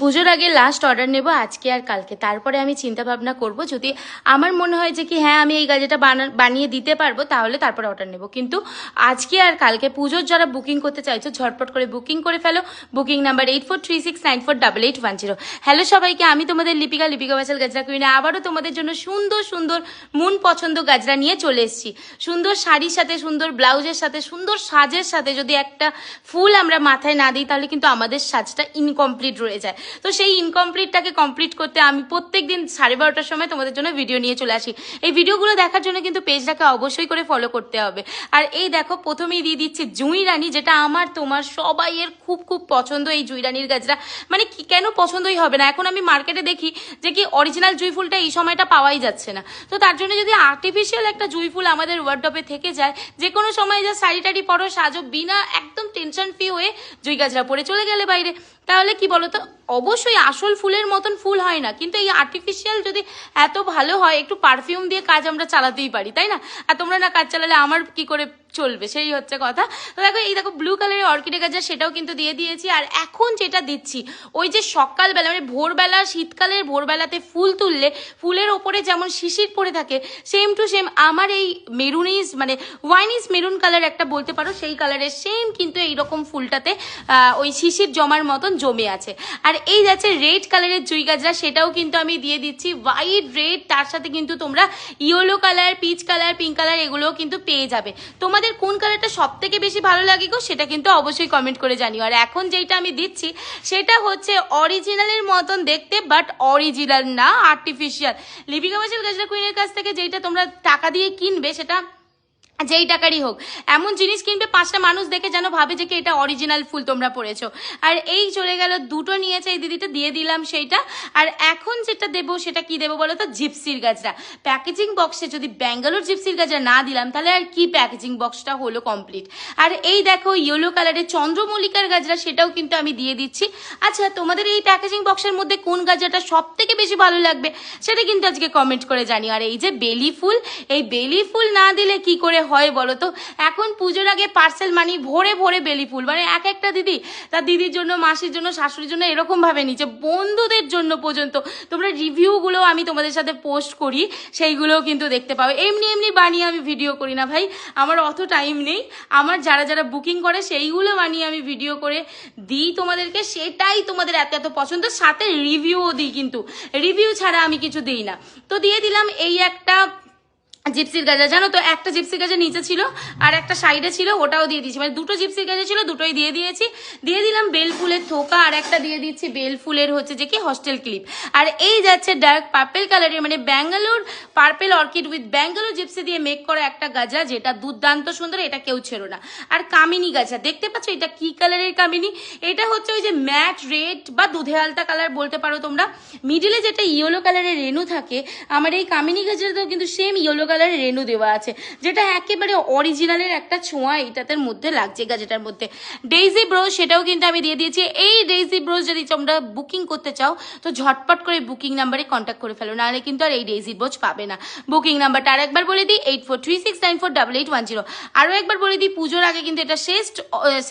পুজোর আগে last order নেব আজকে আর কালকে। তারপরে আমি চিন্তা ভাবনা করব, যদি আমার মনে হয় যে কি হ্যাঁ আমি এই গাজেটা বানিয়ে দিতে পারবো তাহলে তারপরে অর্ডার নেব। কিন্তু আজকে আর কালকে পুজোর যারা বুকিং করতে চাইছো ঝটপট করে বুকিং করে ফেলো। Booking number 8436948810। হ্যালো সবাইকে, আমি তোমাদের লিপিকা বাসাল গাজরা কুইনে আবারও তোমাদের জন্য সুন্দর সুন্দর মন পছন্দ গাজরা নিয়ে চলে এসেছি। সুন্দর শাড়ির সাথে, সুন্দর ব্লাউজের সাথে, সুন্দর সাজের সাথে যদি একটা ফুল আমরা মাথায় না দিই তাহলে কিন্তু আমাদের সাজটা ইনকমপ্লিট রয়ে যায়। তো সেই ইনকমপ্লিটটাকে কমপ্লিট করতে আমি প্রত্যেকদিন 12:30টার সময় তোমাদের জন্য ভিডিও নিয়ে চলে আসি। এই ভিডিওগুলো দেখার জন্য কিন্তু পেজটাকে অবশ্যই করে ফলো করতে হবে। আর এই দেখো প্রথমেই দিয়ে দিচ্ছি জুঁই রানী, যেটা আমার তোমার সবাইয়ের খুব খুব পছন্দ। এই জুঁই রানীর গাজরা মানে কি কেন পছন্দই হবে না, এখন আমি মার্কেটে দেখি যে কি অরিজিনাল জুঁই ফুলটা এই সময়টা পাওয়াই যাচ্ছে না। তো তার জন্য যদি আর্টিফিশিয়াল একটা জুঁই ফুল আমাদের ওয়ার্ডরোবে থেকে যায়, যে কোনো সময় যা শাড়ি টাড়ি পরো সাজো, বিনা একদম টেনশন ফ্রি হয়ে জুঁই গাজরা পরে চলে গেলে বাইরে, তাহলে কি বলতো অবশ্যই আসল ফুলের মতন ফুল হয় না, কিন্তু এই আর্টিফিশিয়াল যদি এত ভালো হয় একটু পারফিউম দিয়ে কাজ আমরা চালাতেই পারি, তাই না? আর তোমরা না কাজ চালালে আমার কি করে চলবে, সেই হচ্ছে কথা। তো দেখো এই দেখো ব্লু কালারের অর্কিডের গাজরা সেটাও কিন্তু দিয়ে দিয়েছি। আর এখন যেটা দিচ্ছি ওই যে সকালবেলা মানে ভোরবেলা, শীতকালের ভোরবেলাতে ফুল তুললে ফুলের ওপরে যেমন শিশির পড়ে থাকে, সেম টু সেম আমার এই মেরুনিস মানে ওয়াইনিস মেরুন কালার একটা বলতে পারো, সেই কালারের সেম কিন্তু এইরকম ফুলটাতে ওই শিশির জমার মতন জমে আছে। আর এই যাচ্ছে রেড কালারের জুঁই গাজরা, সেটাও কিন্তু আমি দিয়ে দিচ্ছি হোয়াইট রেড, তার সাথে কিন্তু তোমরা yellow colour, peach colour, pink colour এগুলোও কিন্তু পেয়ে যাবে। তোমাদের কোন কালারটা সব থেকে বেশি ভালো লাগে গো সেটা কিন্তু অবশ্যই কমেন্ট করে জানিও। আর এখন যেটা আমি দিচ্ছি সেটা হচ্ছে অরিজিনালের মতন দেখতে, বাট অরিজিনাল না, আর্টিফিশিয়াল। লিপিকা বাসাল গাজরা কুইনের কাছ থেকে যেটা তোমরা টাকা দিয়ে কিনবে, সেটা যেই টাকারই হোক, এমন জিনিস কিনবে 5টা মানুষ দেখে যেন ভাবে যে কি এটা অরিজিনাল ফুল তোমরা পড়েছো। আর এই চলে গেল দুটো নিয়েছে এই দিদিটা, দিয়ে দিলাম সেইটা। আর এখন যেটা দেবো সেটা কি দেবো বলো তো, জিপসির গাজরা। প্যাকেজিং বক্সে যদি ব্যাঙ্গালোর জিপসির গাজরা না দিলাম তাহলে আর কি প্যাকেজিং বক্সটা হলো কমপ্লিট। আর এই দেখো ইয়েলো কালারের চন্দ্রমল্লিকার গাজরা, সেটাও কিন্তু আমি দিয়ে দিচ্ছি। আচ্ছা তোমাদের এই প্যাকেজিং বক্সের মধ্যে কোন গাজরাটা সব থেকে বেশি ভালো লাগবে সেটা কিন্তু আজকে কমেন্ট করে জানিও। আর এই যে বেলি ফুল, এই বেলি ফুল না দিলে কি করে হয় বলো তো? এখন পুজোর আগে পার্সেল মানি ভরে ভরে বেলি ফুল, মানে এক একটা দিদি তার দিদির জন্য, মাসির জন্য, শাশুড়ির জন্য এরকম ভাবে নিচে, বন্ধুদের জন্য পর্যন্ত। তোমরা রিভিউগুলো আমি তোমাদের সাথে পোস্ট করি, সেইগুলোও কিন্তু দেখতে পাবে। এমনি এমনি বানিয়ে আমি ভিডিও করি না ভাই, আমার অত টাইম নেই। আমার যারা যারা বুকিং করে সেইগুলো বানিয়ে আমি ভিডিও করে দিই তোমাদেরকে, সেটাই তোমাদের এত এত পছন্দ। সাথে রিভিউও দিই, কিন্তু রিভিউ ছাড়া আমি কিছু দিই না। তো দিয়ে দিলাম এই একটা জিপসির গাজা। জানো তো একটা জিপসির গাজা নিচে ছিল আর একটা সাইডে ছিল, ওটাও দিয়ে দিয়েছি, মানে দুটো জিপসির গাজা ছিল, দুটোই দিয়ে দিয়েছি। দিয়ে দিলাম বেল ফুলের থোকা, আর একটা দিয়ে দিচ্ছি বেল ফুলের হচ্ছে যে কি হস্টেল ক্লিপ। আর এই যাচ্ছে ডার্ক পার্পেল কালারের মানে Bangalore purple orchid with Bangalore gypsy দিয়ে মেক করা একটা গাজা, যেটা দুর্দান্ত সুন্দর, এটা কেউ ছেড়ো না। আর কামিনী গাজা দেখতে পাচ্ছ, এটা কি কালারের কামিনী? এটা হচ্ছে ওই যে ম্যাট রেড বা দুধে আলতা কালার বলতে পারো তোমরা। মিডিলে যেটা ইয়েলো কালারের রেনু থাকে, আমার এই কামিনী গাজাটাও কিন্তু সেম ইয়েলো কালারের রেনু দেওয়া আছে, যেটা একেবারে অরিজিনালের একটা ছোঁয়া এইটাতে মধ্যে লাগছে গাজেটার মধ্যে। ডেইজি ব্রোজ সেটাও কিন্তু আমি দিয়ে দিয়েছি। এই ডেইজি ব্রোজ যদি তোমরা বুকিং করতে চাও তো ঝটপট করে বুকিং নাম্বারে কন্ট্যাক্ট করে ফেলো, নাহলে কিন্তু আর এই ডেইজি ব্রোজ পাবে না। বুকিং নাম্বারটা আর একবার বলে দিই 8436948810। আরও একবার বলে দিই পুজোর আগে কিন্তু এটা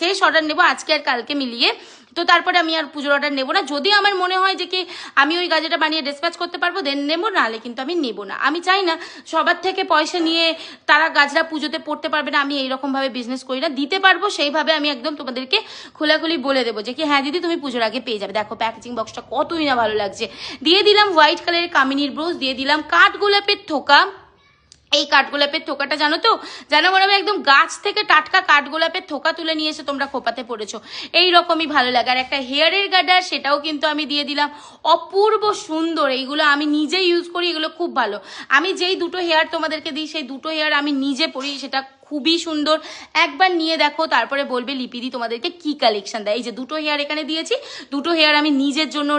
শেষ অর্ডার নেবো আজকে আর কালকে মিলিয়ে। তো তারপরে আমি আর পুজোর অর্ডার নেবো না। যদি আমার মনে হয় যে কি আমি ওই গাজেটা বানিয়ে ডিসপ্যাচ করতে পারবো দেন নেবো, নাহলে কিন্তু আমি নেবো না। আমি চাই না সবার থেকে পয়সা নিয়ে তারা গাজরা পুজোতে পড়তে পারবে না, আমি এইরকমভাবে বিজনেস করি না। দিতে পারবো সেইভাবে আমি একদম তোমাদেরকে খোলাখুলি বলে দেবো যে কি হ্যাঁ দিদি তুমি পুজোর আগে পেয়ে যাবে। দেখো প্যাকেজিং বক্সটা কতই না ভালো লাগছে। দিয়ে দিলাম হোয়াইট কালারের কামিনীর ব্রোজ, দিয়ে দিলাম কাঠগোলাপের থোকা। এই কাঠগোলাপের থোকাটা জানো তো, জানো মনে হবে একদম গাছ থেকে টাটকা কাঠগোলাপের থোকা তুলে নিয়ে এসে তোমরা খোপাতে পড়েছো, এইরকমই ভালো লাগে। আর একটা হেয়ারের গার্ডার, সেটাও কিন্তু আমি দিয়ে দিলাম, অপূর্ব সুন্দর। এইগুলো আমি নিজে ইউজ করি, এগুলো খুব ভালো। আমি যেই দুটো হেয়ার তোমাদেরকে দিই সেই দুটো হেয়ার আমি নিজে পরি, সেটা খুবই সুন্দর। একবার নিয়ে দেখো, তারপরে বলবে লিপিদি তোমাদেরকে কি কালেকশন দেয়। এই যে দুটো হেয়ার এখানে দিয়েছি, দুটো হেয়ার আমি নিজের জন্য